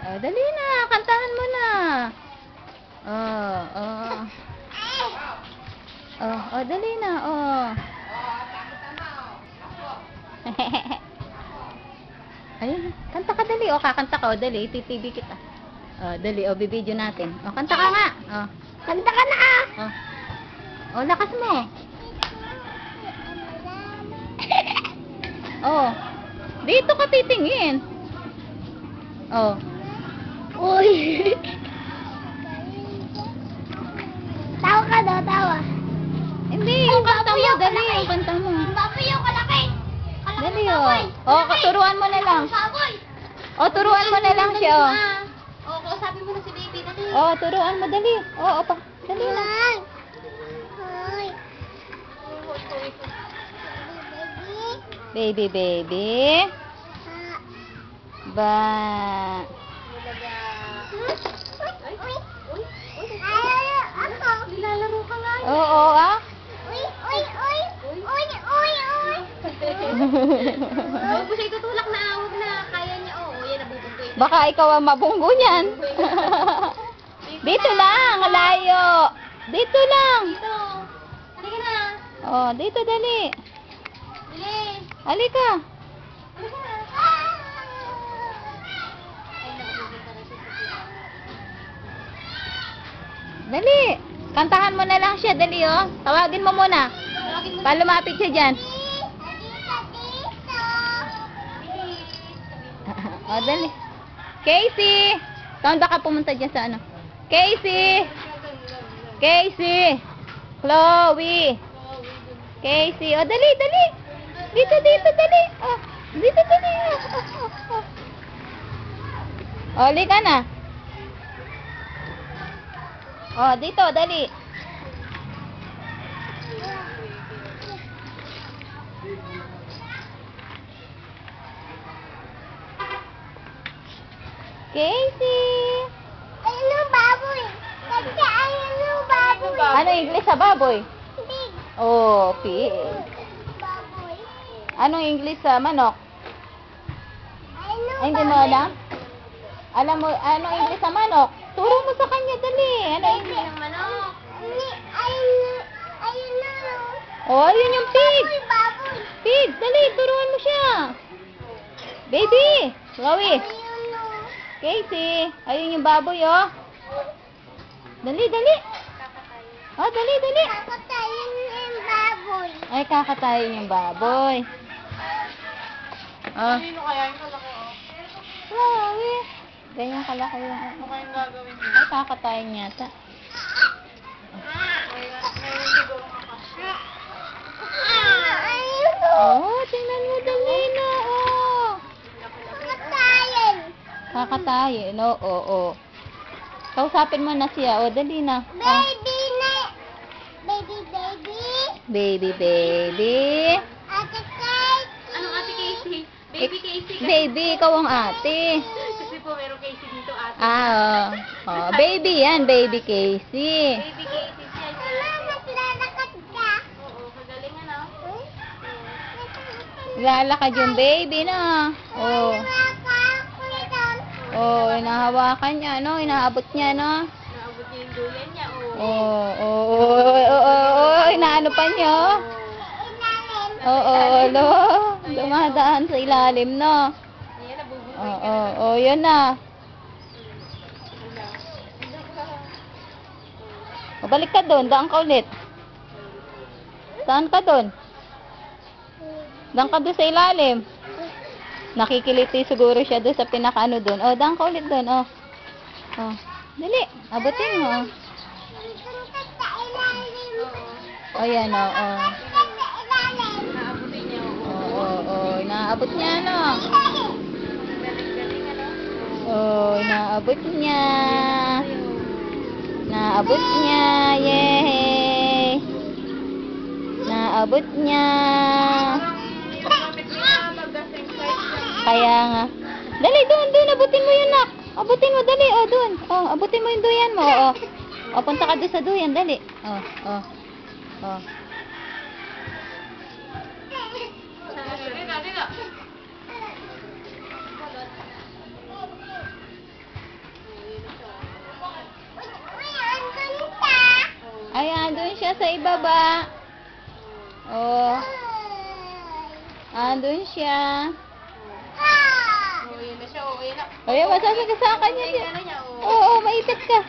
Oh, dali na. Kantahan mo na. Oh, oh. Oh, dali na. Oh. Ayun, kanta ka dali. O, kakanta ka. O, dali. Ititv kita. O, dali. O, bibidyo natin. O, kanta ka nga. O. Kanta ka na! O, lakas mo. O. Dito ka titingin. O. Uy! Tawa ka daw, tawa. Hindi, yung kanta mo. Dali, yung kanta mo. Baboy yung kalaki. Dali, o. O, turuan mo na lang. Baboy! O, turuan mo na lang siya, o. Oo, kausapin mo na si baby. Dali. O, turuan mo, dali. O, pa. Dali na. Ay. Baby, baby. Ba. Nilalaro ka nga. Oo, ah. Uy, uy, uy. Uy, uy, uy. Huwag mo siya itutulak na. Huwag na. Kaya niya. Oo, yan nabubunggoy. Baka ikaw ang mabunggo niyan. Dito lang, layo. Dito lang. Dito. Halika na. Oh, dito dali. Dali. Halika. Halika na. Dali. Kantahan mo na lang siya, dali oh. Tawagin mo muna. Tawagin mo Para lumapit siya dyan. Oh, dali. Casey! Tanda ka pumunta dyan sa ano. Casey! Casey! Chloe! Casey! Oh, dali, dali! Dito, dito, dali! Oh, dito, dali! Oh, lika na. Oh, dito, dali. Casey! Ayun ang baboy. Kasi ayun ang baboy. Ano English sa baboy? Pig. Oh, pig. Baboy. Anong English sa manok? Ayun ang Ay, hindi mo alam? Alam mo, ano English sa manok? Turo mo sa kanya, dali. Ano English? ng manok. Ayun na. Oh, yun yung pig. Baboy, baboy. Pig, dali, turuan mo siya. Baby, Chloe, Ayun na. Casey, ayun yung baboy, oh. Dali, dali. Oh, dali, dali. Kakatayin yung baboy. Ay, kakatayin yung baboy. Oh. Sino kaya yung kalaki, oh? Chloe. Ganyan kalaki yung Ano kayang gagawin niyo? Ay, kakatayin yata. Ngayon siguro makasya. Ayun na. Oh, tingnan mo, dali na, oh. Kakatayin. Kakatayin, oo. Kausapin mo na siya, oh, dali na. Oh. Baby na. Baby, baby. Baby, baby. Ate Kate. Anong ate Casey? Baby Casey. Baby, ikaw ang ate. Kasi po meron Casey dito, ate. Ah, oh. Baby yan, baby Casey. Baby Casey siya. Mama, maglalakad ka. Oo, kagaling ano? Lalakad yung baby na. Oh. Oh, inahawakan niya, no? Inaabot niya, no? Naabot niya yung duyan niya, oh. Inaano pa niya, oh. Lo. Dumadaan sa ilalim, no? Ayan, nabubunggoy Yun na. Balik ka doon, daan ka ulit. Saan ka doon? Daan ka doon sa ilalim. Nakikiliti siguro siya doon sa pinakaano doon. Oh, daan ka ulit doon, oh. Oh, dali, abutin mo. Oh, yan, oh. Naabutin niya, oh. Inaabot niya, no? Galing-galing, ano? Inaabot niya. Naabot niya, yay! Naabot niya. Kapit niya, mag-same size siya. Kaya nga. Dali, doon, abutin mo yun, nak. Abutin mo, dali, oh, doon. Oh, abutin mo yung duyan mo, oh. Oh, punta ka doon sa duyan, dali. Oh. Dito. siya sa ibaba. Oh. Andun siya. Oh, yun na siya. Oh, yun na. O, yan, masasagasaan ka niya. Ay, ano niya, oh. Oo, maipit ka.